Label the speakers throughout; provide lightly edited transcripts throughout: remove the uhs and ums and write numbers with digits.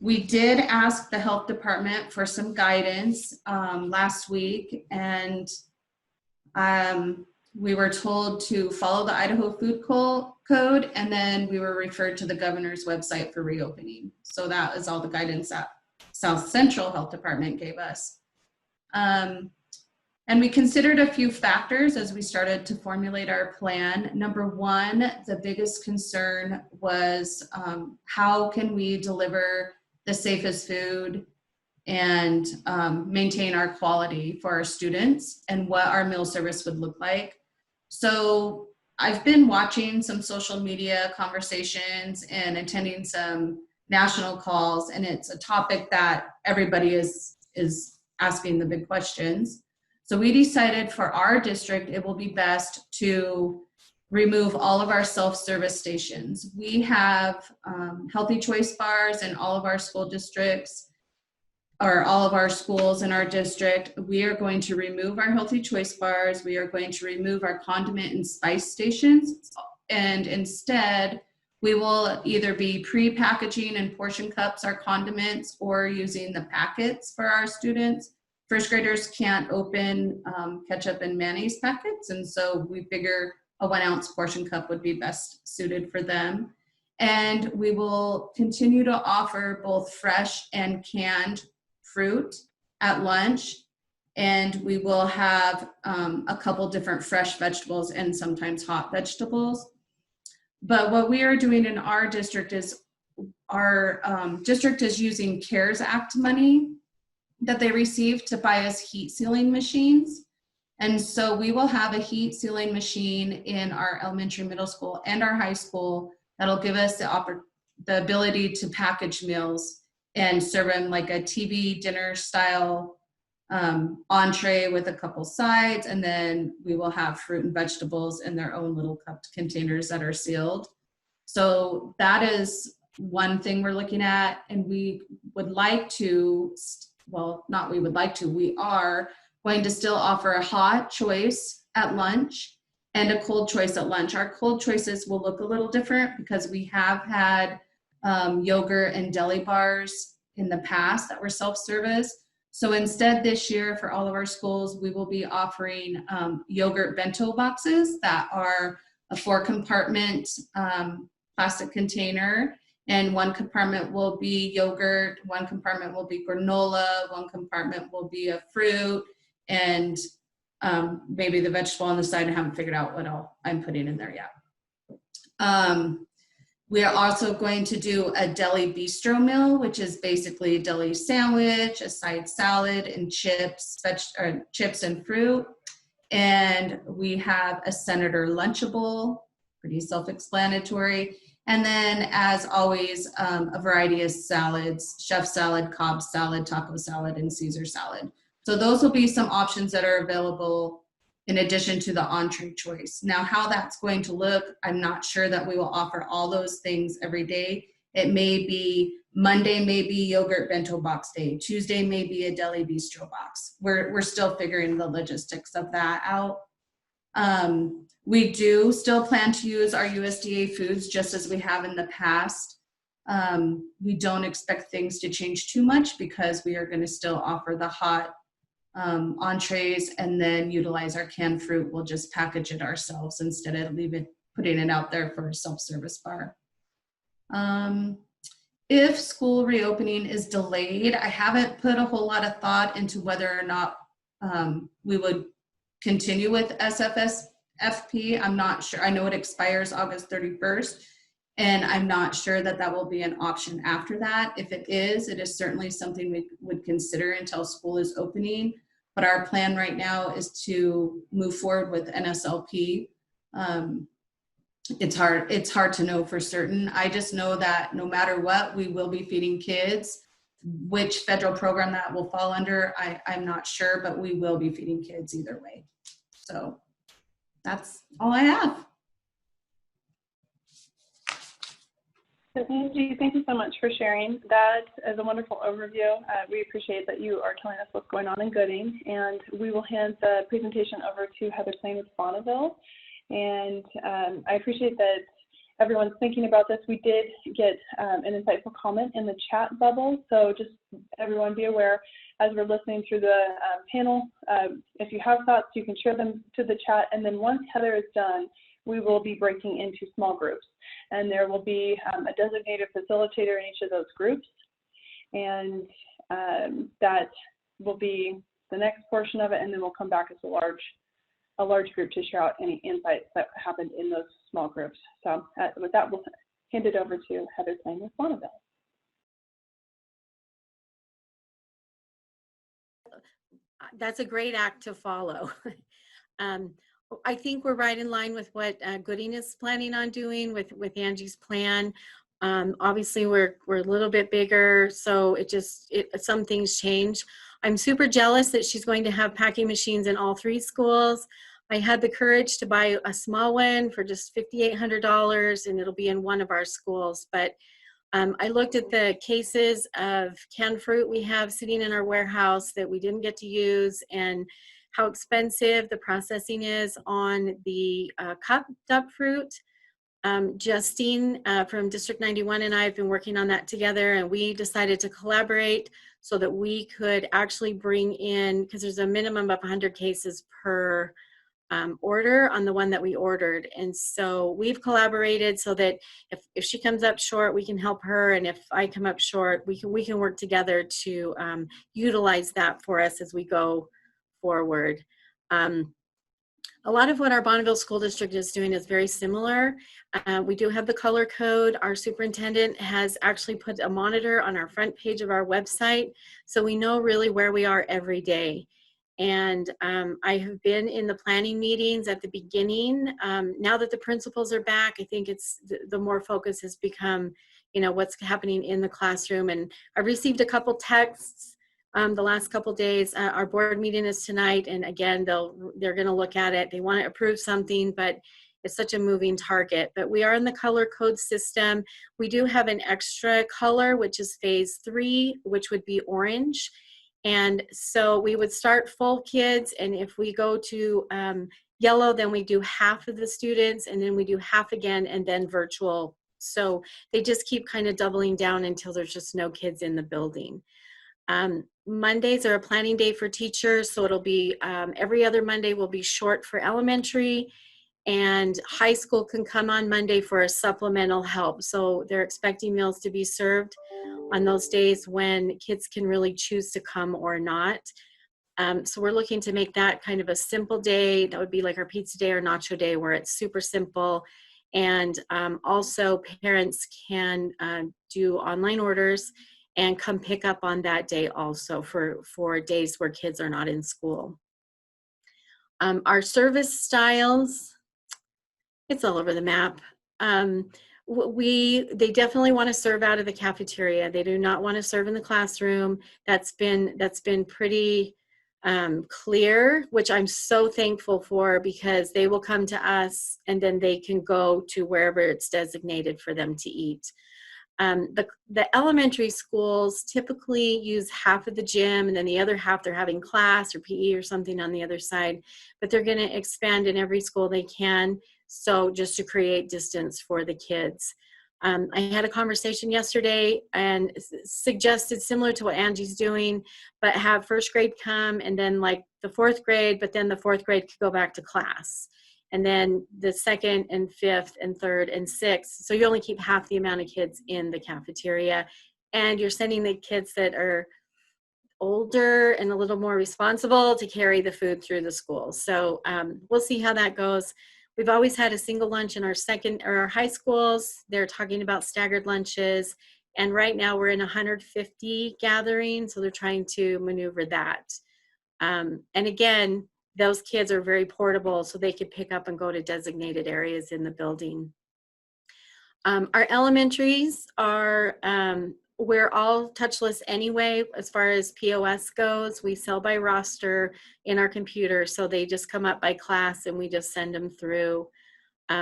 Speaker 1: We did ask the health department for some guidance last week, and we were told to follow the Idaho Food Code, and then we were referred to the governor's website for reopening. So that is all the guidance that South Central Health Department gave us. And we considered a few factors as we started to formulate our plan. Number one, the biggest concern was how can we deliver the safest food and maintain our quality for our students, and what our meal service would look like. So I've been watching some social media conversations and attending some national calls, and it's a topic that everybody is asking the big questions. So we decided for our district, it will be best to remove all of our self-service stations. We have healthy choice bars in all of our school districts, or all of our schools in our district. We are going to remove our healthy choice bars. We are going to remove our condiment and spice stations. And instead, we will either be pre-packaging in portion cups our condiments or using the packets for our students. First graders can't open ketchup and mayonnaise packets, and so we figure a 1 ounce portion cup would be best suited for them. And we will continue to offer both fresh and canned fruit at lunch, and we will have a couple different fresh vegetables and sometimes hot vegetables. But what we are doing in our district is our district is using CARES Act money that they received to buy us heat sealing machines. And so we will have a heat sealing machine in our elementary, middle school, and our high school that'll give us the ability to package meals and serve them like a TV dinner style entree with a couple sides, and then we will have fruit and vegetables in their own little cupped containers that are sealed. So that is one thing we're looking at, and we would like to, well, not we would like to, we are going to still offer a hot choice at lunch and a cold choice at lunch. Our cold choices will look a little different because we have had yogurt and deli bars in the past that were self-service. So instead this year for all of our schools, we will be offering yogurt bento boxes that are a 4-compartment plastic container, and 1 compartment will be yogurt, 1 compartment will be granola, 1 compartment will be a fruit, and maybe the vegetable on the side. I haven't figured out what all I'm putting in there yet. We are also going to do a deli bistro meal, which is basically a deli sandwich, a side salad, and chips and fruit. And we have a Senator Lunchable, pretty self-explanatory. And then, as always, a variety of salads: chef salad, Cobb salad, taco salad, and Caesar salad. So those will be some options that are available in addition to the entree choice. Now, how that's going to look, I'm not sure that we will offer all those things every day. It may be Monday, maybe yogurt bento box day. Tuesday may be a deli bistro box. We're still figuring the logistics of that out. We do still plan to use our USDA foods just as we have in the past. We don't expect things to change too much because we are going to still offer the hot entrees and then utilize our canned fruit. We'll just package it ourselves instead of putting it out there for a self-service bar. If school reopening is delayed, I haven't put a whole lot of thought into whether or not we would continue with SFP. I'm not sure. I know it expires August 31st, and I'm not sure that that will be an option after that. If it is certainly something we would consider until school is opening. But our plan right now is to move forward with NSLP. It's hard to know for certain. I just know that no matter what, we will be feeding kids. Which federal program that will fall under, I'm not sure, but we will be feeding kids either way. So that's all I have.
Speaker 2: So Angie, thank you so much for sharing. That is a wonderful overview. We appreciate that you are telling us what's going on in Gooding, and we will hand the presentation over to Heather Plain with Bonneville. And I appreciate that everyone's thinking about this, we did get an insightful comment in the chat bubble. So just everyone be aware as we're listening through the panel, if you have thoughts, you can share them to the chat. And then once Heather is done, we will be breaking into small groups. And there will be a designated facilitator in each of those groups. And that will be the next portion of it. And then we'll come back as a large group to share out any insights that happened in those small groups. So with that, we'll hand it over to Heather Klein with Bonneville.
Speaker 3: That's a great act to follow. I think we're right in line with what Gooding is planning on doing with Angie's plan. Obviously, we're a little bit bigger, so some things change. I'm super jealous that she's going to have packing machines in all 3 schools. I had the courage to buy a small one for just $5,800, and it'll be in one of our schools. But I looked at the cases of canned fruit we have sitting in our warehouse that we didn't get to use, and how expensive the processing is on the cupped up fruit. Justine from District 91 and I have been working on that together, and we decided to collaborate so that we could actually bring in, because there's a minimum of 100 cases per order on the one that we ordered. And so we've collaborated so that if she comes up short, we can help her. And if I come up short, we can work together to utilize that for us as we go forward. A lot of what our Bonneville School District is doing is very similar. We do have the color code. Our superintendent has actually put a monitor on our front page of our website, so we know really where we are every day. And I have been in the planning meetings at the beginning. Now that the principals are back, I think the more focus has become, what's happening in the classroom. And I received a couple texts the last couple days. Our board meeting is tonight, and again, they're going to look at it. They want to approve something, but it's such a moving target. But we are in the color code system. We do have an extra color, which is phase 3, which would be orange. And so we would start full kids, and if we go to yellow, then we do half of the students, and then we do half again, and then virtual. So they just keep kind of doubling down until there's just no kids in the building. Mondays are a planning day for teachers, so it'll be every other Monday will be short for elementary, and high school can come on Monday for a supplemental help. So they're expecting meals to be served on those days when kids can really choose to come or not. So we're looking to make that kind of a simple day. That would be like our pizza day or nacho day, where it's super simple. And also parents can do online orders and come pick up on that day also for days where kids are not in school. Our service styles, it's all over the map. They definitely want to serve out of the cafeteria. They do not want to serve in the classroom. That's been pretty clear, which I'm so thankful for, because they will come to us and then they can go to wherever it's designated for them to eat. The elementary schools typically use half of the gym, and then the other half they're having class or PE or something on the other side, but they're going to expand in every school they can, so just to create distance for the kids. I had a conversation yesterday and suggested similar to what Angie's doing, but have first grade come and then like the 4th grade, but then the 4th grade could go back to class. And then the 2nd and 5th and 3rd and 6th. So you only keep half the amount of kids in the cafeteria, and you're sending the kids that are older and a little more responsible to carry the food through the school. So we'll see how that goes. We've always had a single lunch in our high schools. They're talking about staggered lunches. And right now we're in 150 gatherings, so they're trying to maneuver that. And again, those kids are very portable, so they could pick up and go to designated areas in the building. Our elementaries are, we're all touchless anyway, as far as POS goes. We sell by roster in our computer, so they just come up by class and we just send them through.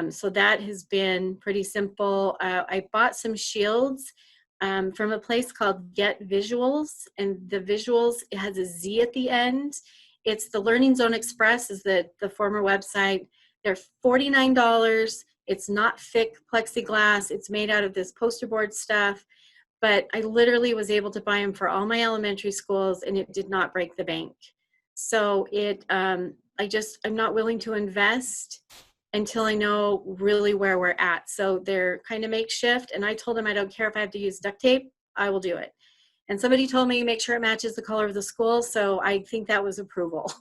Speaker 3: So that has been pretty simple. I bought some shields from a place called Get Visuals, and the Visuals, it has a Z at the end. It's the Learning Zone Express is the former website. They're $49. It's not thick plexiglass. It's made out of this poster board stuff. But I literally was able to buy them for all my elementary schools, and it did not break the bank. So I'm not willing to invest until I know really where we're at. So they're kind of makeshift. And I told them I don't care if I have to use duct tape, I will do it. And somebody told me make sure it matches the color of the school. So I think that was approval.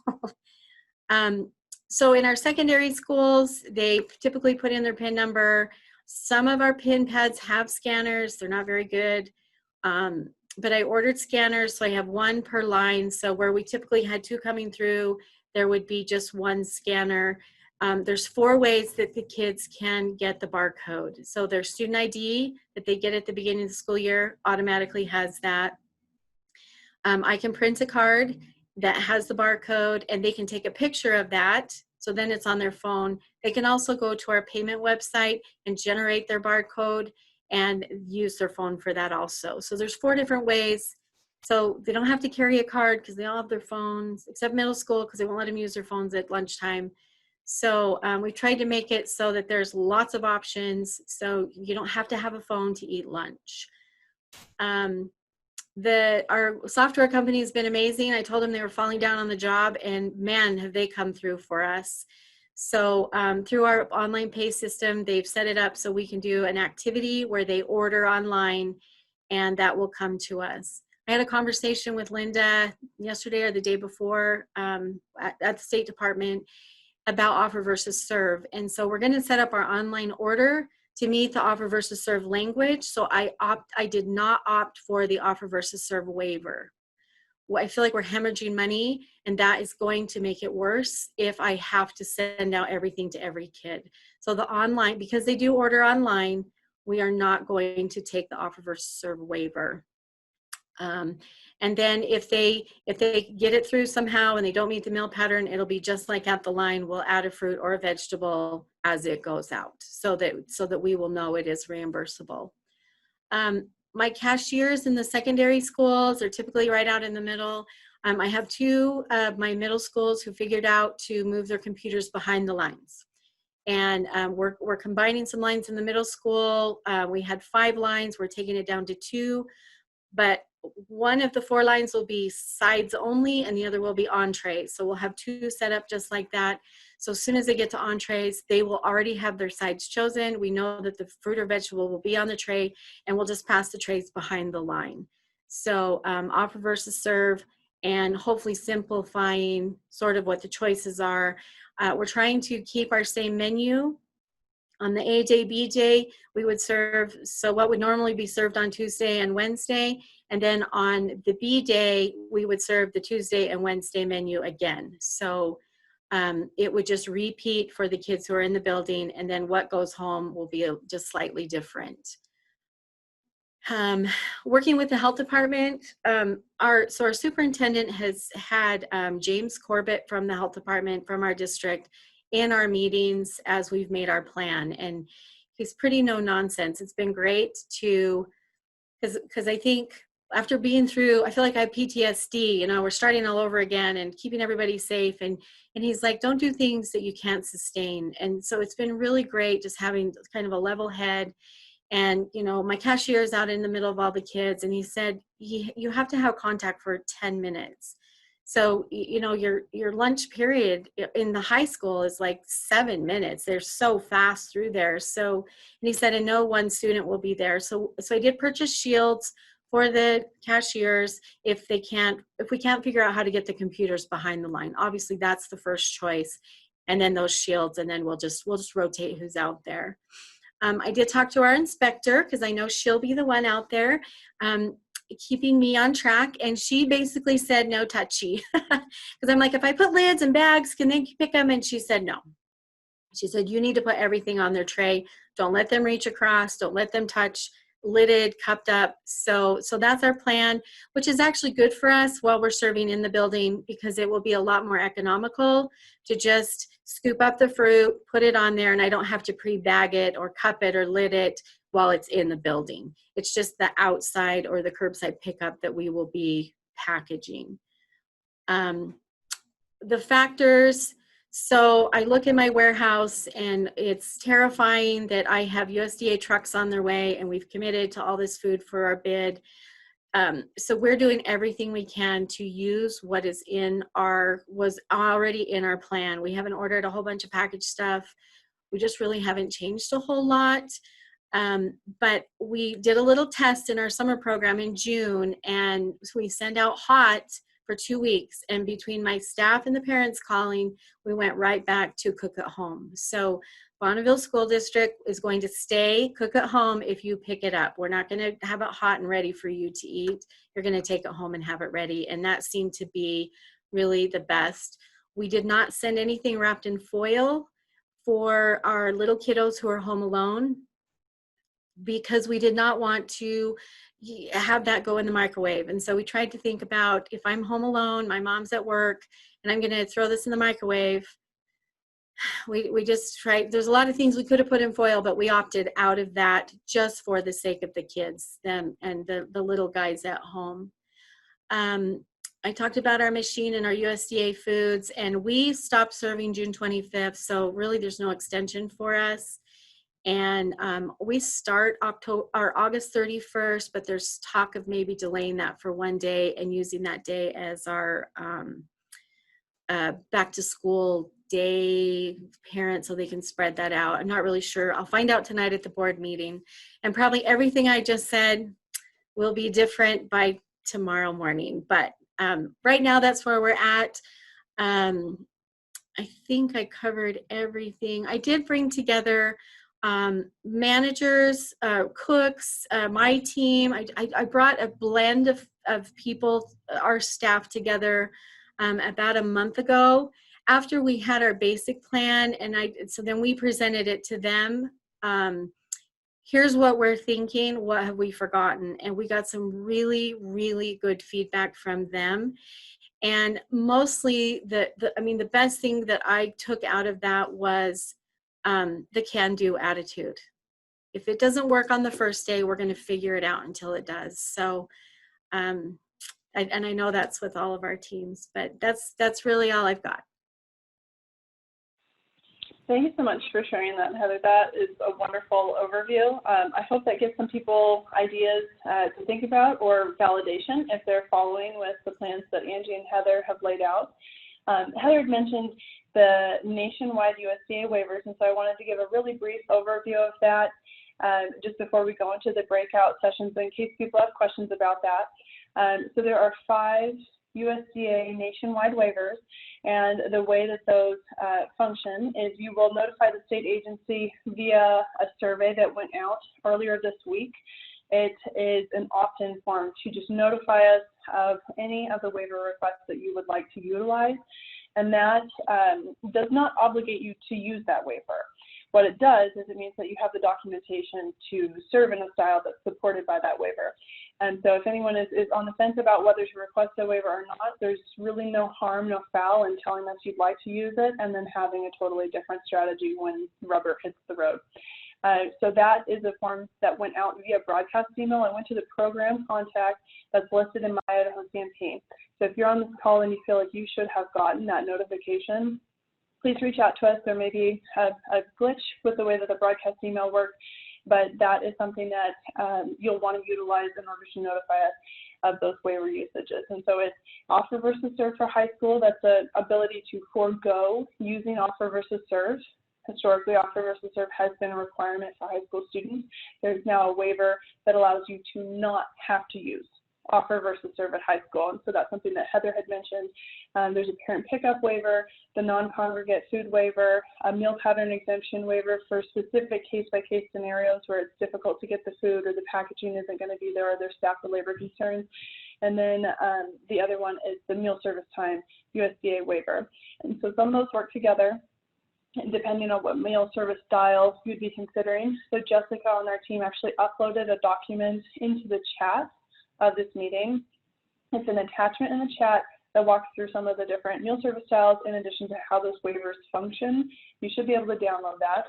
Speaker 3: So in our secondary schools, they typically put in their PIN number. Some of our PIN pads have scanners. They're not very good. But I ordered scanners, so I have one per line. So where we typically had 2 coming through, there would be just 1 scanner. There's 4 ways that the kids can get the barcode. So their student ID that they get at the beginning of the school year automatically has that. I can print a card that has the barcode, and they can take a picture of that. So then it's on their phone. They can also go to our payment website and generate their barcode and use their phone for that also. So there's 4 different ways. So they don't have to carry a card because they all have their phones, except middle school because they won't let them use their phones at lunchtime. So we tried to make it so that there's lots of options. So you don't have to have a phone to eat lunch. Our software company has been amazing. I told them they were falling down on the job, and man, have they come through for us. So through our online pay system, they've set it up so we can do an activity where they order online, and that will come to us. I had a conversation with Linda yesterday or the day before at the State Department about offer versus serve. And so we're going to set up our online order to meet the offer versus serve language. So I did not opt for the offer versus serve waiver. I feel like we're hemorrhaging money, and that is going to make it worse if I have to send out everything to every kid. So the online, because they do order online, we are not going to take the offer versus serve waiver. And then if they get it through somehow and they don't meet the meal pattern, it'll be just like at the line. We'll add a fruit or a vegetable as it goes out, so that we will know it is reimbursable. My cashiers in the secondary schools are typically right out in the middle. I have 2 of my middle schools who figured out to move their computers behind the lines. And we're combining some lines in the middle school. We had 5 lines. We're taking it down to 2. But one of the 4 lines will be sides only, and the other will be entrees. So we'll have 2 set up just like that. So as soon as they get to entrees, they will already have their sides chosen. We know that the fruit or vegetable will be on the tray, and we'll just pass the trays behind the line. So offer versus serve, and hopefully simplifying sort of what the choices are. We're trying to keep our same menu. On the AJ, BJ, we would serve, so what would normally be served on Tuesday and Wednesday, and then on the B day, we would serve the Tuesday and Wednesday menu again. So it would just repeat for the kids who are in the building, and then what goes home will be just slightly different. Working with the health department, our superintendent has had James Corbett from the health department from our district in our meetings as we've made our plan, and he's pretty no nonsense. It's been great to, because I think after being through, I feel like I have PTSD, we're starting all over again and keeping everybody safe, and he's like, don't do things that you can't sustain. And so it's been really great just having kind of a level head. And my cashier is out in the middle of all the kids, and he said you have to have contact for 10 minutes. So, your lunch period in the high school is like 7 minutes. They're so fast through there. So, and he said, and no one student will be there. So I did purchase shields for the cashiers if we can't figure out how to get the computers behind the line. Obviously, that's the first choice. And then those shields, and then we'll just rotate who's out there. I did talk to our inspector because I know she'll be the one out there keeping me on track, and she basically said no touchy because I'm like, if I put lids and bags, can they pick them? And she said no. She said you need to put everything on their tray. Don't let them reach across. Don't let them touch. Lidded, cupped up. So that's our plan, which is actually good for us while we're serving in the building, because it will be a lot more economical to just scoop up the fruit, put it on there, and I don't have to pre-bag it or cup it or lid it while it's in the building. It's just the outside or the curbside pickup that we will be packaging. The factors, So I look in my warehouse and it's terrifying that I have USDA trucks on their way and we've committed to all this food for our bid. So we're doing everything we can to use what is was already in our plan. We haven't ordered a whole bunch of packaged stuff. We just really haven't changed a whole lot. But we did a little test in our summer program in June, and we send out hot for 2 weeks. And between my staff and the parents calling, we went right back to cook at home. So Bonneville School District is going to stay cook at home if you pick it up. We're not going to have it hot and ready for you to eat. You're going to take it home and have it ready. And that seemed to be really the best. We did not send anything wrapped in foil for our little kiddos who are home alone, because we did not want to have that go in the microwave. And so we tried to think about, if I'm home alone, my mom's at work, and I'm going to throw this in the microwave, we just tried. There's a lot of things we could have put in foil, but we opted out of that just for the sake of the kids, them and the little guys at home. I talked about our machine and our USDA foods, and we stopped serving June 25th. So really there's no extension for us. And we start August 31st, but there's talk of maybe delaying that for one day and using that day as our back to school day parent, so they can spread that out. I'm not really sure. I'll find out tonight at the board meeting. And probably everything I just said will be different by tomorrow morning. But right now that's where we're at. I think I covered everything. I did bring together managers, cooks, my team. I brought a blend of people, our staff, together about a month ago after we had our basic plan, and so then we presented it to them. Here's what we're thinking, what have we forgotten? And we got some really, really good feedback from them. And mostly the best thing that I took out of that was the can-do attitude. If it doesn't work on the first day, we're going to figure it out until it does. So, and I know that's with all of our teams, but that's really all I've got.
Speaker 2: Thank you so much for sharing that, Heather. That is a wonderful overview. I hope that gives some people ideas to think about, or validation if they're following with the plans that Angie and Heather have laid out. Heather had mentioned the nationwide USDA waivers, and so I wanted to give a really brief overview of that just before we go into the breakout sessions, in case people have questions about that. So there are 5 USDA nationwide waivers, and the way that those function is you will notify the state agency via a survey that went out earlier this week. It is an opt-in form to just notify us of any of the waiver requests that you would like to utilize, and that does not obligate you to use that waiver. What it does is it means that you have the documentation to serve in a style that's supported by that waiver. And so if anyone is on the fence about whether to request a waiver or not, there's really no harm, no foul in telling us you'd like to use it and then having a totally different strategy when rubber hits the road. So that is a form that went out via broadcast email. I went to the program contact that's listed in my Idaho CNP. So if you're on this call and you feel like you should have gotten that notification, please reach out to us. There may be a glitch with the way that the broadcast email works, but that is something that you'll want to utilize in order to notify us of those waiver usages. And so it's offer versus serve for high school. That's the ability to forego using offer versus serve. Historically, offer versus serve has been a requirement for high school students. There's now a waiver that allows you to not have to use offer versus serve at high school. And so that's something that Heather had mentioned. There's a parent pickup waiver, the non-congregate food waiver, a meal pattern exemption waiver for specific case-by-case scenarios where it's difficult to get the food or the packaging isn't going to be there or there's staff or labor concerns. And then the other one is the meal service time USDA waiver. And so some of those work together, depending on what meal service style you'd be considering. So Jessica on our team actually uploaded a document into the chat of this meeting. It's an attachment in the chat that walks through some of the different meal service styles in addition to how those waivers function. You should be able to download that.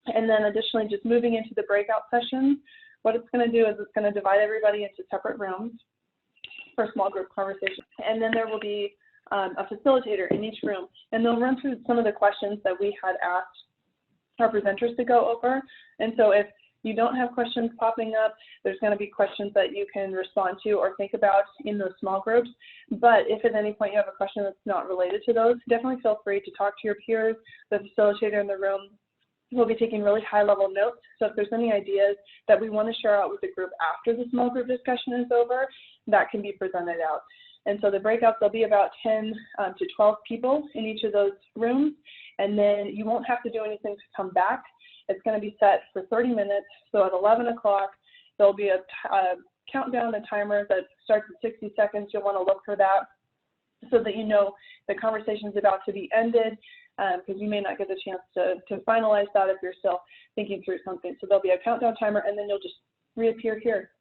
Speaker 2: And then additionally, just moving into the breakout sessions, what it's going to do is it's going to divide everybody into separate rooms for small group conversations. And then there will be a facilitator in each room, and they'll run through some of the questions that we had asked our presenters to go over. And so if you don't have questions popping up, there's going to be questions that you can respond to or think about in those small groups. But if at any point you have a question that's not related to those, definitely feel free to talk to your peers. The facilitator in the room will be taking really high-level notes. So if there's any ideas that we want to share out with the group after the small group discussion is over, that can be presented out. And so the breakouts, there'll be about 10 to 12 people in each of those rooms. And then you won't have to do anything to come back. It's going to be set for 30 minutes. So at 11 o'clock, there'll be a countdown, a timer that starts at 60 seconds. You'll want to look for that so that you know the conversation is about to be ended, because you may not get the chance to finalize that if you're still thinking through something. So there'll be a countdown timer, and then you'll just reappear here,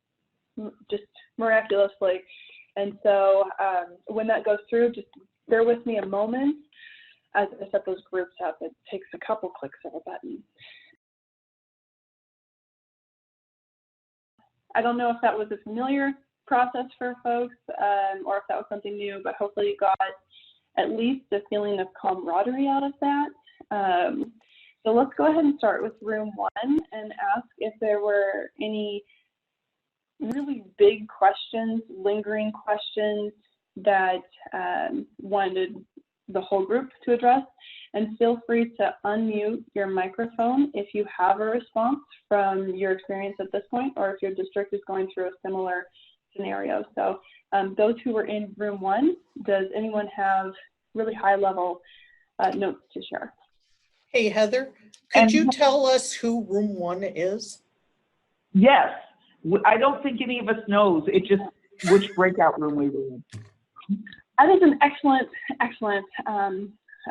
Speaker 2: just miraculously. And so when that goes through, just bear with me a moment as I set those groups up. It takes a couple clicks of a button. I don't know if that was a familiar process for folks or if that was something new, but hopefully you got at least a feeling of camaraderie out of that. So let's go ahead and start with room 1 and ask if there were any really big questions, lingering questions that wanted the whole group to address. And feel free to unmute your microphone if you have a response from your experience at this point, or if your district is going through a similar scenario. So those who were in room 1, does anyone have really high level notes to share?
Speaker 4: Hey, Heather, could you tell us who room 1 is?
Speaker 5: Yes. I don't think any of us knows. It just which breakout room we were in.
Speaker 2: That is an excellent.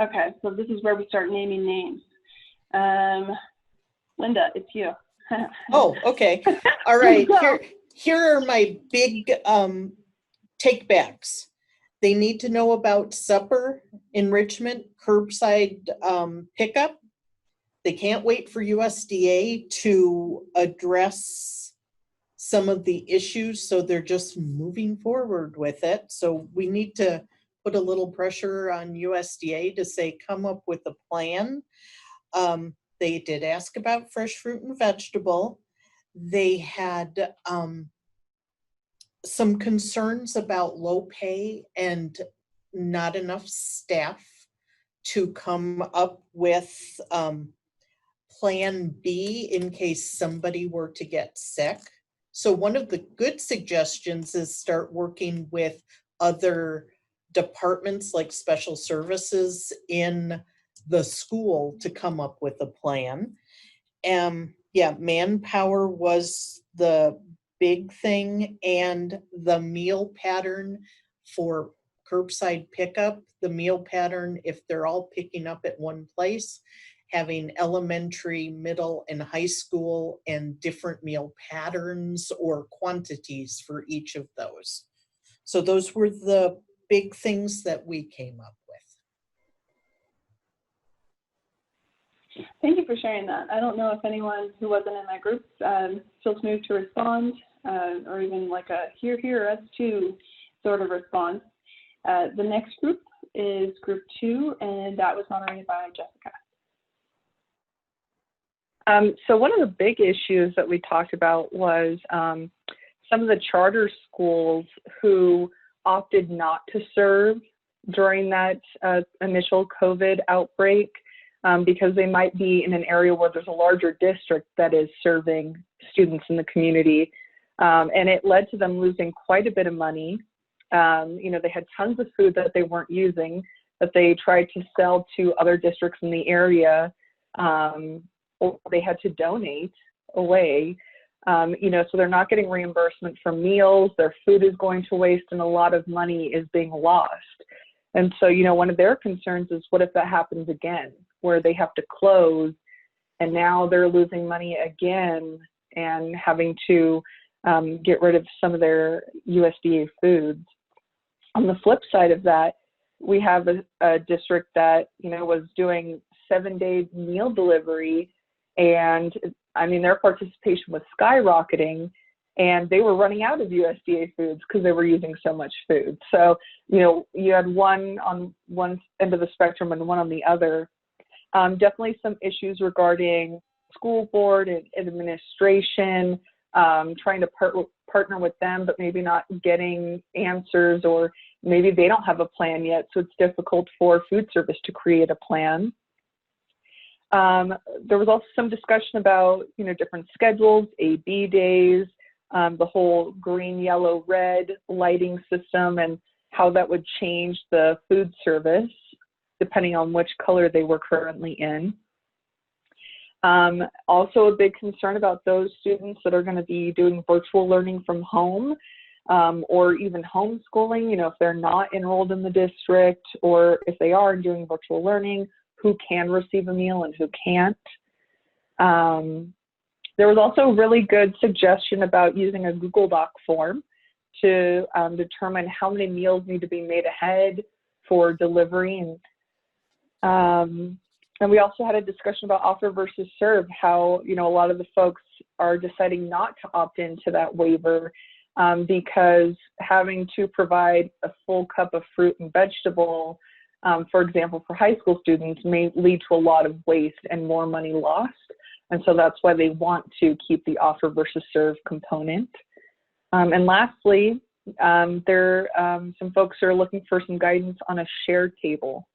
Speaker 2: Okay, so this is where we start naming names. Linda, it's you.
Speaker 4: Oh, okay. All right. Here are my big takebacks. They need to know about supper, enrichment, curbside pickup. They can't wait for USDA to address some of the issues, so they're just moving forward with it. So we need to put a little pressure on USDA to say, come up with a plan. They did ask about fresh fruit and vegetable. They had some concerns about low pay and not enough staff to come up with plan B in case somebody were to get sick. So one of the good suggestions is start working with other departments like special services in the school to come up with a plan. Yeah, manpower was the big thing, and the meal pattern for curbside pickup, the meal pattern, if they're all picking up at one place, having elementary, middle, and high school and different meal patterns or quantities for each of those. So those were the big things that we came up with.
Speaker 2: Thank you for sharing that. I don't know if anyone who wasn't in my group feels moved to respond or even like a here, us too sort of response. The next group is group 2, and that was moderated by Jessica.
Speaker 6: So one of the big issues that we talked about was some of the charter schools who opted not to serve during that initial COVID outbreak because they might be in an area where there's a larger district that is serving students in the community. And it led to them losing quite a bit of money. They had tons of food that they weren't using that they tried to sell to other districts in the area. Or they had to donate away, so they're not getting reimbursement for meals, their food is going to waste, and a lot of money is being lost. And so, one of their concerns is, what if that happens again, where they have to close, and now they're losing money again and having to get rid of some of their USDA foods. On the flip side of that, we have a district that, was doing 7-day meal delivery. And I mean, their participation was skyrocketing, and they were running out of USDA foods because they were using so much food. So, you know, you had one on one end of the spectrum and one on the other. Definitely some issues regarding school board and administration, trying to partner with them, but maybe not getting answers, or maybe they don't have a plan yet, so it's difficult for food service to create a plan. There was also some discussion about, you know, different schedules, A/B days, the whole green, yellow, red lighting system, and how that would change the food service depending on which color they were currently in. Also a big concern about those students that are going to be doing virtual learning from home, or even homeschooling, you know, if they're not enrolled in the district, or if they are doing virtual learning, who can receive a meal and who can't. There was also a really good suggestion about using a Google Doc form to determine how many meals need to be made ahead for delivery. And we also had a discussion about offer versus serve, how, you know, a lot of the folks are deciding not to opt into that waiver because having to provide a full cup of fruit and vegetable, for example, for high school students, may lead to a lot of waste and more money lost. And so that's why they want to keep the offer versus serve component. And lastly, some folks are looking for some guidance on a shared table.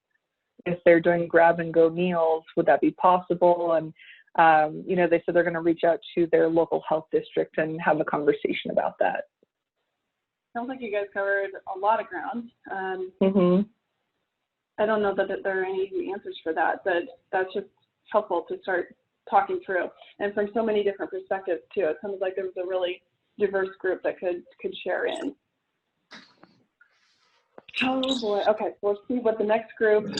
Speaker 6: If they're doing grab and go meals, would that be possible? And, you know, they said they're going to reach out to their local health district and have a conversation about that.
Speaker 2: Sounds like you guys covered a lot of ground. I don't know that there are any easy answers for that, but that's just helpful to start talking through. And from so many different perspectives too. It sounds like there was a really diverse group that could share in. Oh boy, okay, we'll see what the next group,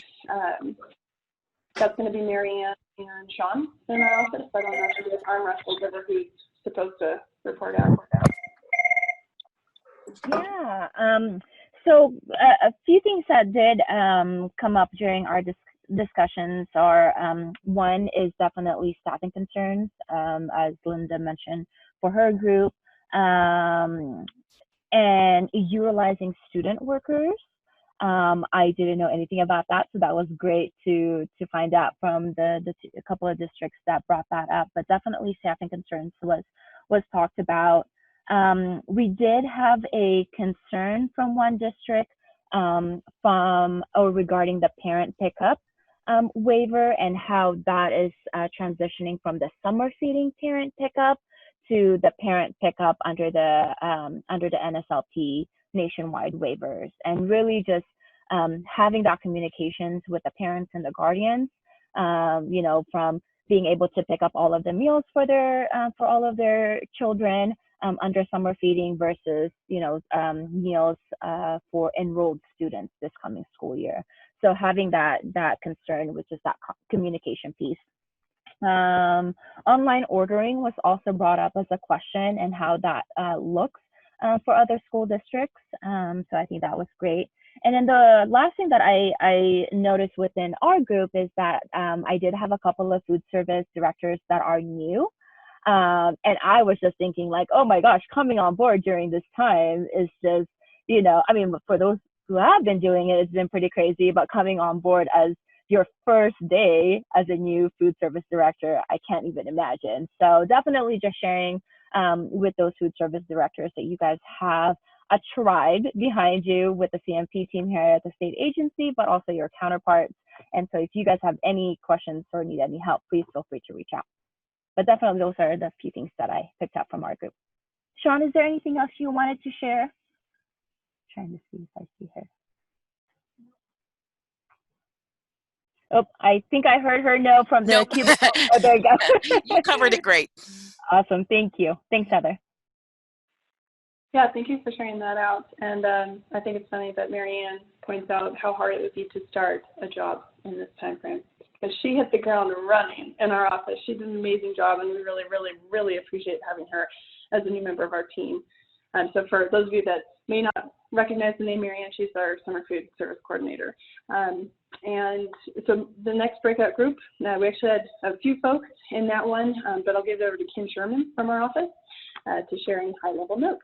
Speaker 2: that's going to be Marianne and Sean in our office. I don't know if we have arm wrestled over who's supposed to report out.
Speaker 7: Yeah, so a few things that did come up during our discussions are, one is definitely staffing concerns, as Linda mentioned, for her group, and utilizing student workers. I didn't know anything about that, so that was great to find out from a couple of districts that brought that up. But definitely staffing concerns was talked about. We did have a concern from one district regarding the parent pickup waiver and how that is transitioning from the summer feeding parent pickup to the parent pickup under the NSLP nationwide waivers, and really just having that communications with the parents and the guardians, you know, from being able to pick up all of the meals for all of their children under summer feeding versus, you know, meals for enrolled students this coming school year. So having that concern, which is that communication piece. Online ordering was also brought up as a question, and how that looks for other school districts. So I think that was great. And then the last thing that I noticed within our group is that I did have a couple of food service directors that are new. And I was just thinking like, oh my gosh, coming on board during this time is just, you know, I mean, for those who have been doing it, it's been pretty crazy, but coming on board as your first day as a new food service director, I can't even imagine. So definitely just sharing with those food service directors that you guys have a tribe behind you with the CNP team here at the state agency, but also your counterparts. And so if you guys have any questions or need any help, please feel free to reach out. But definitely those are the few things that I picked up from our group. Sean, is there anything else you wanted to share? I'm trying to see if I see her. Oh, I think I heard her no from the
Speaker 8: Nope.
Speaker 7: cubicle. Oh, there you go.
Speaker 8: You covered it great.
Speaker 7: Awesome, thank you. Thanks, Heather.
Speaker 2: Yeah, thank you for sharing that out. And I think it's funny that Marianne points out how hard it would be to start a job in this time frame, because she hit the ground running in our office. She did an amazing job, and we really, really, really appreciate having her as a new member of our team. So for those of you that may not recognize the name Marianne, she's our summer food service coordinator. And so the next breakout group, we actually had a few folks in that one, but I'll give it over to Kim Sherman from our office. to sharing high-level notes.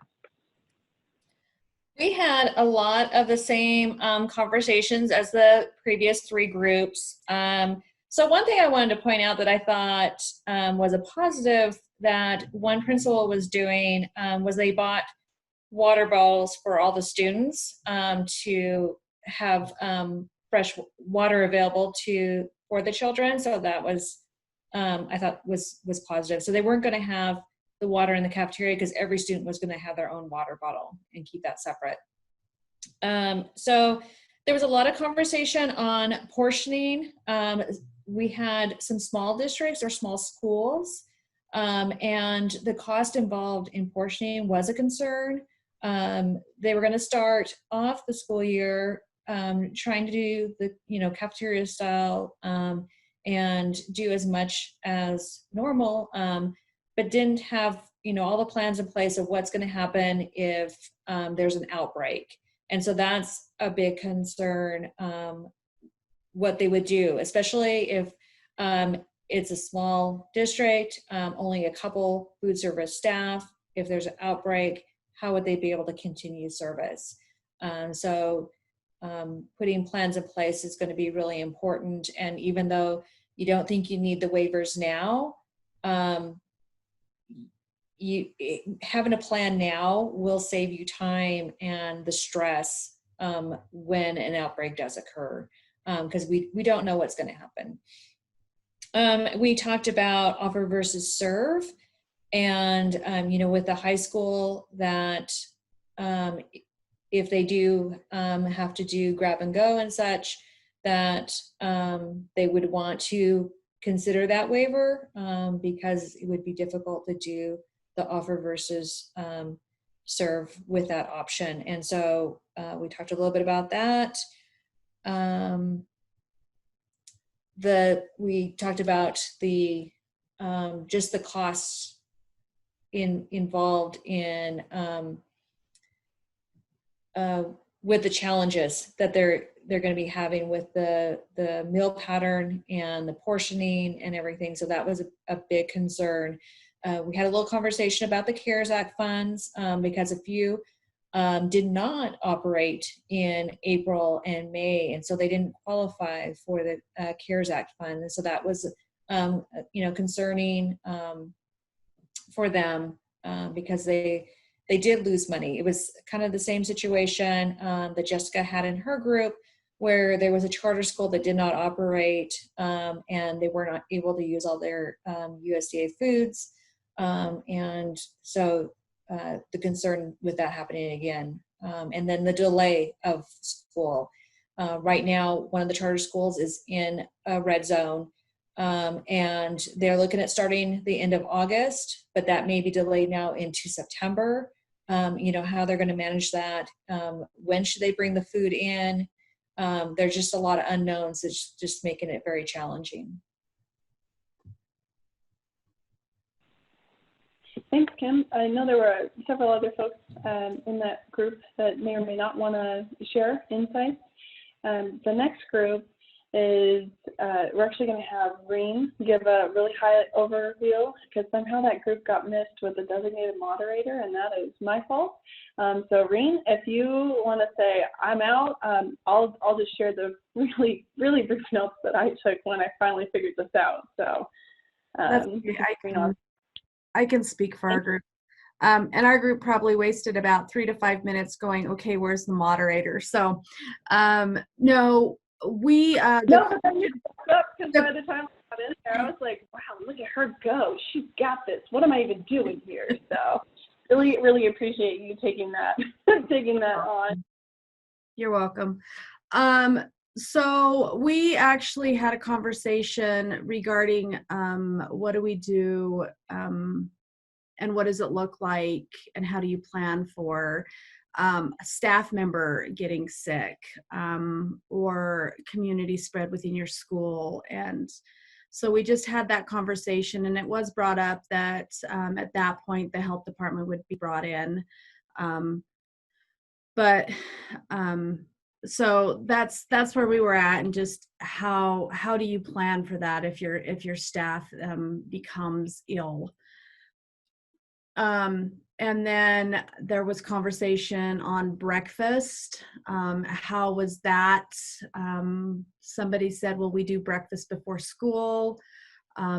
Speaker 8: We had a lot of the same conversations as the previous 3 groups. So one thing I wanted to point out that I thought was a positive that one principal was doing was they bought water bottles for all the students to have fresh water available for the children. So that was, I thought was positive. So they weren't going to have the water in the cafeteria because every student was going to have their own water bottle and keep that separate. So there was a lot of conversation on portioning. We had some small districts or small schools, and the cost involved in portioning was a concern. They were going to start off the school year trying to do the cafeteria style and do as much as normal, but didn't have all the plans in place of what's going to happen if there's an outbreak. And so that's a big concern, what they would do, especially if it's a small district, only a couple food service staff. If there's an outbreak, how would they be able to continue service? So putting plans in place is going to be really important. And even though you don't think you need the waivers now, having a plan now will save you time and the stress when an outbreak does occur, because we don't know what's going to happen. We talked about offer versus serve, and with the high school that if they do have to do grab and go and such, that they would want to consider that waiver because it would be difficult to do the offer versus serve with that option. And so we talked a little bit about that. We talked about the just the costs involved in with the challenges that they're going to be having with the meal pattern and the portioning and everything. So that was a big concern. We had a little conversation about the CARES Act funds because a few did not operate in April and May, and so they didn't qualify for the CARES Act fund. And so that was, concerning for them because they did lose money. It was kind of the same situation that Jessica had in her group, where there was a charter school that did not operate and they were not able to use all their USDA foods. And so the concern with that happening again. And then the delay of school. Right now, one of the charter schools is in a red zone, and they're looking at starting the end of August, but that may be delayed now into September. How they're going to manage that. When should they bring the food in? There's just a lot of unknowns. It's just making it very challenging.
Speaker 2: Thanks, Kim. I know there were several other folks in that group that may or may not want to share insights. The next group is we're actually going to have Reen give a really high overview because somehow that group got missed with the designated moderator, and that is my fault. So Reen, if you want to say I'm out, I'll just share the really, really brief notes that I took when I finally figured this out. So
Speaker 9: I can speak for our group. And our group probably wasted about 3 to 5 minutes going, okay, where's the moderator? So no, we
Speaker 2: no, but then you up because by the time I got in there, I was like, wow, look at her go. She's got this. What am I even doing here? So really, really appreciate you taking that on.
Speaker 9: You're welcome. So we actually had a conversation regarding what do we do and what does it look like and how do you plan for a staff member getting sick or community spread within your school. And so we just had that conversation, and it was brought up that at that point the health department would be brought in. So that's where we were at, and just how do you plan for that if your staff becomes ill? And then there was conversation on breakfast. How was that? Somebody said, well, we do breakfast before school.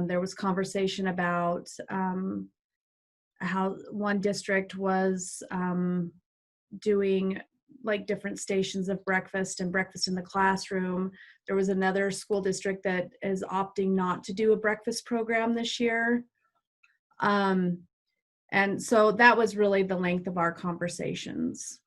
Speaker 9: There was conversation about how one district was doing like different stations of breakfast and breakfast in the classroom. There was another school district that is opting not to do a breakfast program this year. And so that was really the length of our conversations.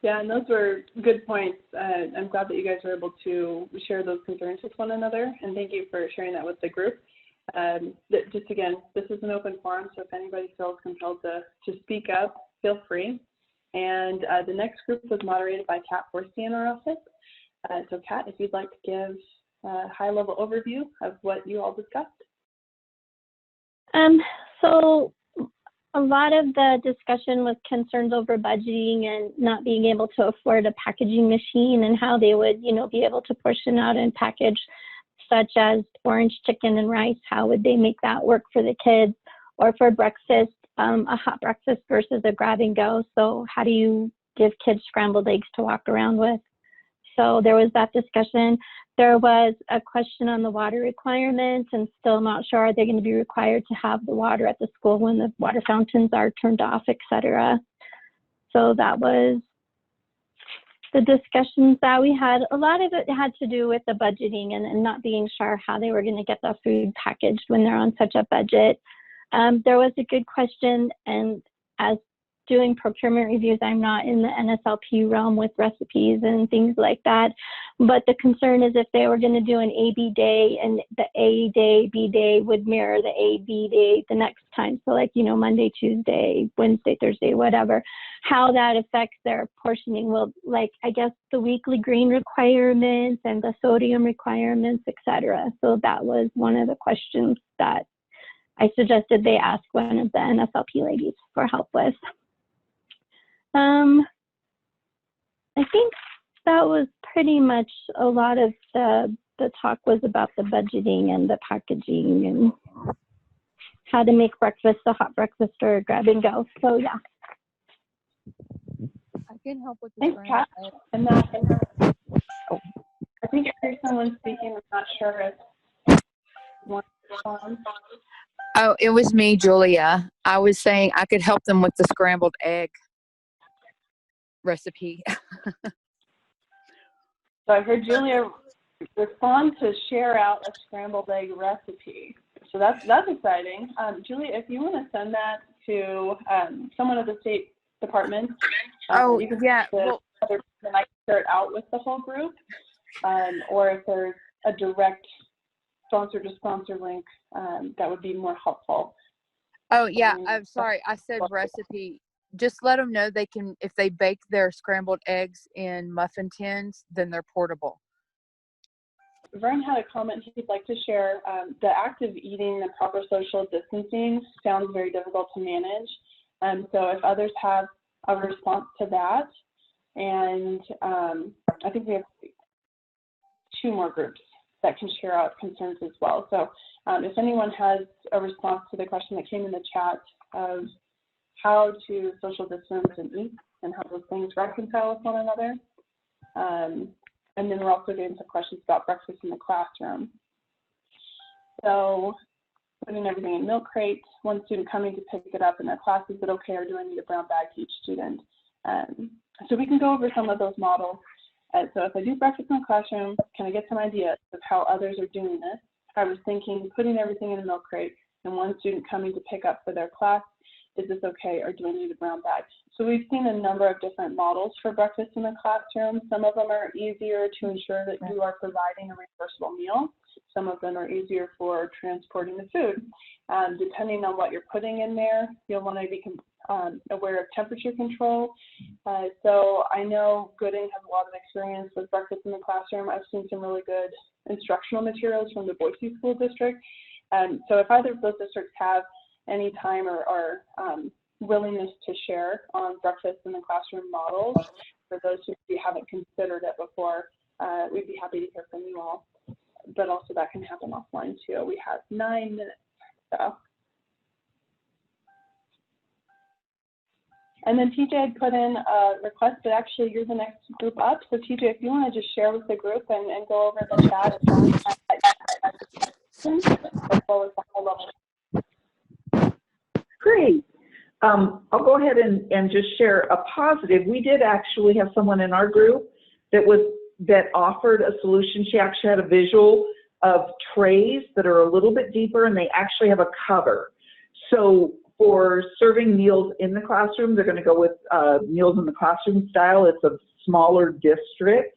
Speaker 2: Yeah, and those were good points. I'm glad that you guys were able to share those concerns with one another, and thank you for sharing that with the group. Just again, this is an open forum, so if anybody feels compelled to speak up, feel free. And the next group was moderated by Kat Forsey in our office. So Kat, if you'd like to give a high-level overview of what you all discussed.
Speaker 7: So a lot of the discussion was concerns over budgeting and not being able to afford a packaging machine and how they would, be able to portion out and package such as orange chicken and rice. How would they make that work for the kids? Or for breakfast, a hot breakfast versus a grab and go. So how do you give kids scrambled eggs to walk around with? So there was that discussion. There was a question on the water requirements, and still not sure, are they going to be required to have the water at the school when the water fountains are turned off, etc. So that was the discussions that we had. A lot of it had to do with the budgeting and not being sure how they were going to get the food packaged when they're on such a budget. There was a good question, and as doing procurement reviews, I'm not in the NSLP realm with recipes and things like that, but the concern is if they were going to do an A-B day and the A day, B day would mirror the A-B day the next time. So like, Monday, Tuesday, Wednesday, Thursday, whatever, how that affects their portioning. Will, like, I guess the weekly green requirements and the sodium requirements, etc. So that was one of the questions that I suggested they ask one of the NSLP ladies for help with. I think that was pretty much a lot of the talk was about the budgeting and the packaging and how to make breakfast a hot breakfast or a grab and go. So yeah.
Speaker 10: I can help with the
Speaker 2: Thanks, Kat. And that, I think I heard someone speaking. I'm not sure if one.
Speaker 10: Oh, it was me, Julia. I was saying I could help them with the scrambled egg recipe.
Speaker 2: So I heard Julia respond to share out a scrambled egg recipe. So that's exciting. Julia, if you want to send that to someone at the State Department,
Speaker 10: Oh,
Speaker 2: you can
Speaker 10: yeah.
Speaker 2: Well, then I can share it out with the whole group, or if there's a direct sponsor to sponsor link, that would be more helpful.
Speaker 10: Oh, yeah. I'm sorry. I said recipe. Just let them know they can, if they bake their scrambled eggs in muffin tins, then they're portable.
Speaker 2: Vern had a comment he'd like to share. The act of eating and proper social distancing sounds very difficult to manage. So if others have a response to that, and I think we have 2 more groups that can share out concerns as well. So if anyone has a response to the question that came in the chat of how to social distance and eat and how those things reconcile with one another. And then we're also getting some questions about breakfast in the classroom. So putting everything in milk crates, one student coming to pick it up in their class, is it okay, or do I need a brown bag to each student? So we can go over some of those models. So if I do breakfast in the classroom, can I get some ideas of how others are doing this? I was thinking putting everything in a milk crate and one student coming to pick up for their class, is this okay, or do I need a brown bag? So we've seen a number of different models for breakfast in the classroom. Some of them are easier to ensure that you are providing a reimbursable meal. Some of them are easier for transporting the food. Depending on what you're putting in there, you'll want to be aware of temperature control. So I know Gooding has a lot of experience with breakfast in the classroom. I've seen some really good instructional materials from the Boise School District. So if either of those districts have any time or willingness to share on breakfast in the classroom models, for those who haven't considered it before, we'd be happy to hear from you all. But also that can happen offline too. We have 9 minutes. So. And then TJ had put in a request, but actually you're the next group up. So TJ, if you want to just share with the group and go over the chat as well as the high level.
Speaker 5: Great. I'll go ahead and just share a positive. We did actually have someone in our group that offered a solution. She actually had a visual of trays that are a little bit deeper, and they actually have a cover. So for serving meals in the classroom, they're going to go with meals in the classroom style. It's a smaller district.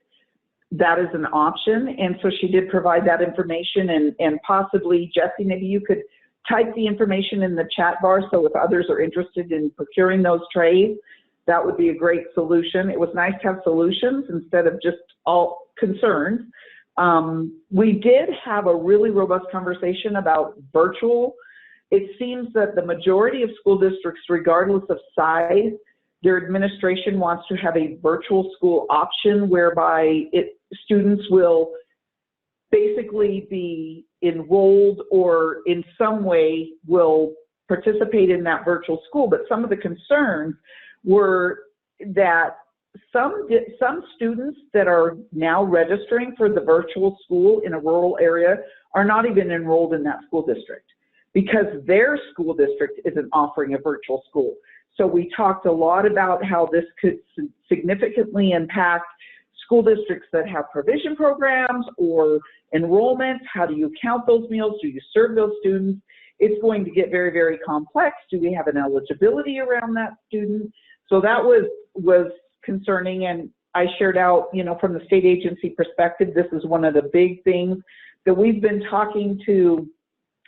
Speaker 5: That is an option. And so she did provide that information, and possibly, Jesse, maybe you could type the information in the chat bar, so if others are interested in procuring those trays, that would be a great solution. It was nice to have solutions instead of just all concerns. We did have a really robust conversation about virtual. It seems that the majority of school districts, regardless of size, their administration wants to have a virtual school option whereby students will basically be enrolled or in some way will participate in that virtual school. But some of the concerns were that some students that are now registering for the virtual school in a rural area are not even enrolled in that school district because their school district isn't offering a virtual school. So we talked a lot about how this could significantly impact school districts that have provision programs or enrollments. How do you count those meals? Do you serve those students? It's going to get very, very complex. Do we have an eligibility around that student? So that was concerning, and I shared out, from the state agency perspective, this is one of the big things that we've been talking to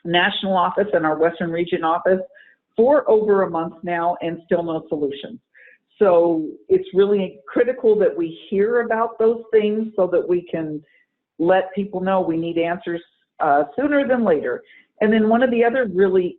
Speaker 5: national office and our Western region office for over a month now, and still no solutions. So it's really critical that we hear about those things so that we can let people know we need answers sooner than later. And then one of the other really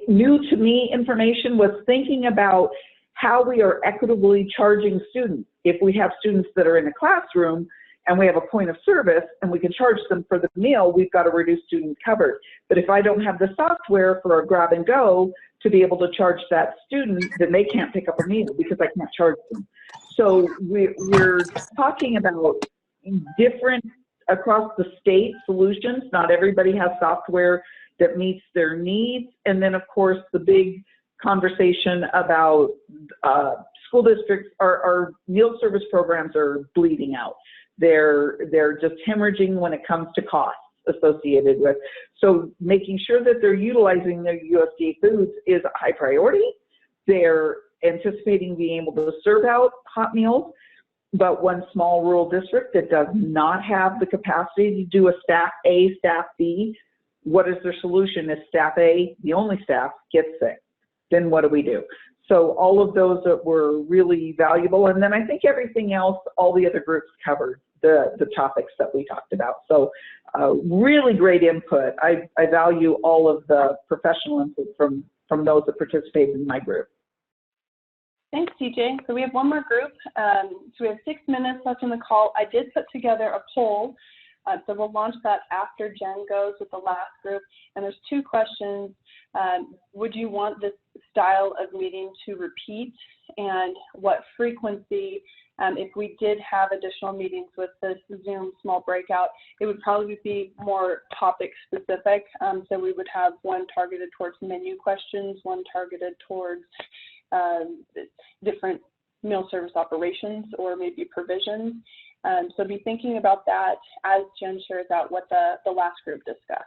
Speaker 5: new to me information was thinking about how we are equitably charging students. If we have students that are in a classroom and we have a point of service and we can charge them for the meal, we've got a reduced student covered. But if I don't have the software for a grab and go to be able to charge that student, then they can't pick up a meal because I can't charge them. So we're talking about different across the state solutions. Not everybody has software that meets their needs. And then of course the big conversation about school districts, our meal service programs are bleeding out. They're just hemorrhaging when it comes to costs associated with. So making sure that they're utilizing their USDA foods is a high priority. They're anticipating being able to serve out hot meals, but one small rural district that does not have the capacity to do a staff A, staff B, what is their solution? If staff A, the only staff, gets sick, then what do we do? So all of those that were really valuable. And then I think everything else, all the other groups covered the topics that we talked about. So really great input. I value all of the professional input from those that participate in my group.
Speaker 2: Thanks, TJ. So we have one more group. So we have 6 minutes left in the call. I did put together a poll. So we'll launch that after Jen goes with the last group. And there's 2 questions. Would you want this style of meeting to repeat, and what frequency? If we did have additional meetings with this Zoom small breakout, it would probably be more topic specific. So we would have one targeted towards menu questions, one targeted towards different meal service operations or maybe provisions. So be thinking about that as Jen shares out what the last group discussed.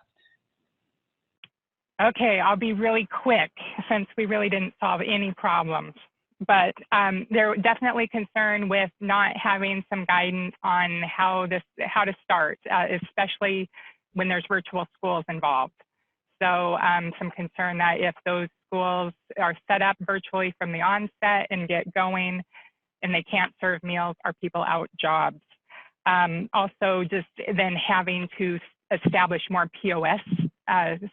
Speaker 11: Okay, I'll be really quick since we really didn't solve any problems. But they're definitely concerned with not having some guidance on how to start, especially when there's virtual schools involved. So some concern that if those schools are set up virtually from the onset and get going and they can't serve meals, are people out jobs? Also just then having to establish more POS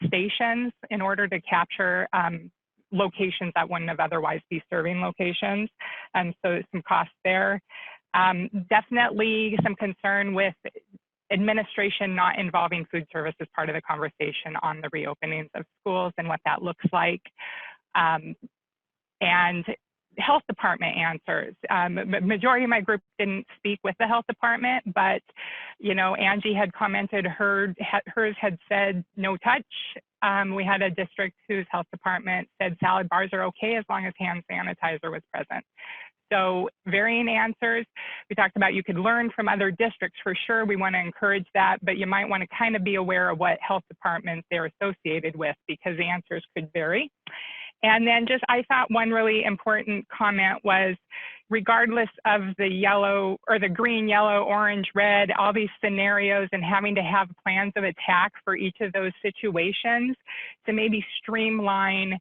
Speaker 11: stations in order to capture locations that wouldn't have otherwise be serving locations. So some costs there. Definitely some concern with administration not involving food service as part of the conversation on the reopenings of schools and what that looks like. And health department answers. Majority of my group didn't speak with the health department, but you know, Angie had commented hers had said no touch. We had a district whose health department said salad bars are okay as long as hand sanitizer was present. So varying answers. We talked about you could learn from other districts for sure. We want to encourage that, but you might want to kind of be aware of what health departments they're associated with because the answers could vary. And then just, I thought one really important comment was, regardless of the yellow or the green, yellow, orange, red, all these scenarios and having to have plans of attack for each of those situations, to maybe streamline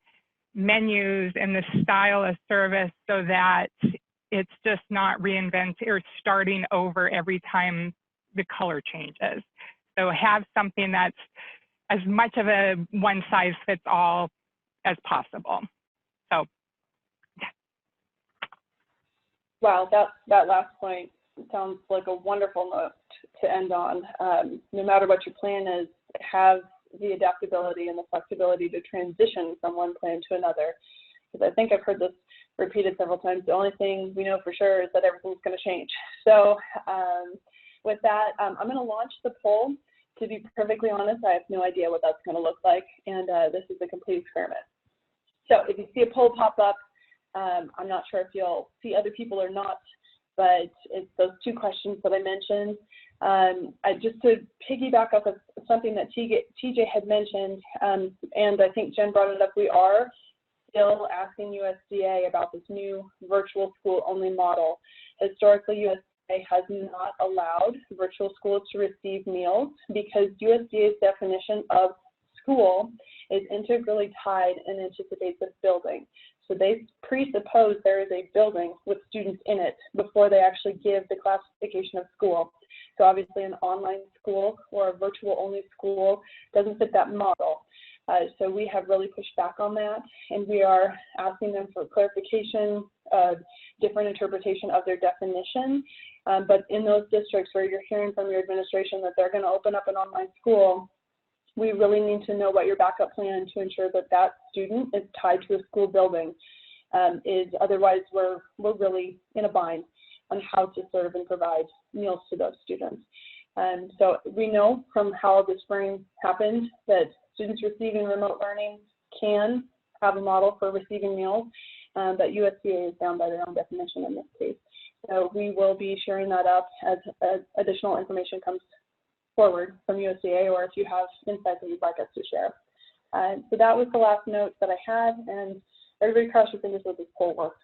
Speaker 11: menus and the style of service so that it's just not reinventing or starting over every time the color changes. So have something that's as much of a one size fits all as possible. So, yeah.
Speaker 2: Wow, that last point sounds like a wonderful note to end on. No matter what your plan is, have the adaptability and the flexibility to transition from one plan to another. Because I think I've heard this repeated several times. The only thing we know for sure is that everything's going to change. So with that, I'm going to launch the poll. To be perfectly honest, I have no idea what that's going to look like, and this is a complete experiment. So if you see a poll pop up, I'm not sure if you'll see other people or not, but it's those two questions that I mentioned. Just to piggyback off of something that TJ had mentioned, and I think Jen brought it up, we are still asking USDA about this new virtual school only model. Historically, USDA has not allowed virtual schools to receive meals because USDA's definition of school is integrally tied and anticipates a building. So they presuppose there is a building with students in it before they actually give the classification of school. So obviously an online school or a virtual only school doesn't fit that model. So we have really pushed back on that, and we are asking them for clarification, different interpretation of their definition. But in those districts where you're hearing from your administration that they're going to open up an online school, we really need to know what your backup plan to ensure that that student is tied to a school building is. Otherwise, we're really in a bind on how to serve and provide meals to those students. So we know from how the spring happened that students receiving remote learning can have a model for receiving meals, but USDA is bound by their own definition in this case. So we will be sharing that up as additional information comes forward from USDA, or if you have insights that you'd like us to share. So that was the last note that I had, and everybody cross your fingers that this poll works.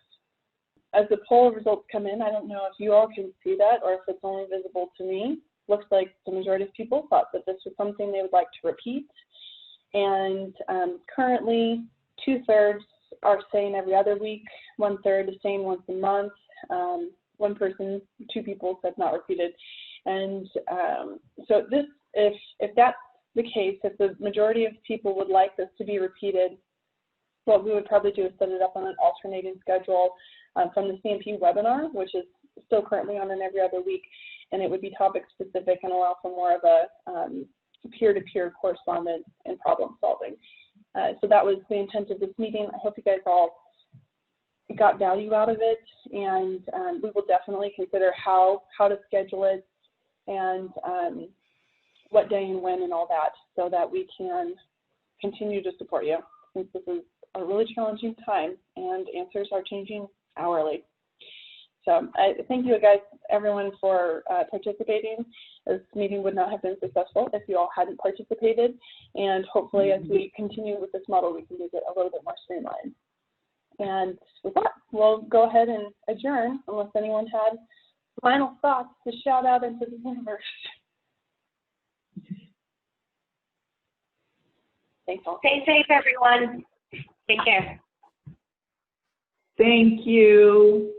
Speaker 2: As the poll results come in, I don't know if you all can see that or if it's only visible to me. Looks like the majority of people thought that this was something they would like to repeat. And currently, 2/3 are saying every other week, 1/3 is saying once a month. One person, 2 people said not repeated. And so this, if that's the case, if the majority of people would like this to be repeated, what we would probably do is set it up on an alternating schedule from the CNP webinar, which is still currently on an every other week, and it would be topic specific and allow for more of a peer-to-peer correspondence and problem solving. So that was the intent of this meeting. I hope you guys all got value out of it, and we will definitely consider how to schedule it and what day and when and all that, so that we can continue to support you, since this is a really challenging time and answers are changing hourly. So I thank you guys, everyone, for participating. This meeting would not have been successful if you all hadn't participated, and hopefully as we continue with this model, we can make it a little bit more streamlined. And with that, we'll go ahead and adjourn unless anyone had final thoughts to shout out into the universe. Thanks all.
Speaker 12: Stay safe, everyone. Take care.
Speaker 5: Thank you.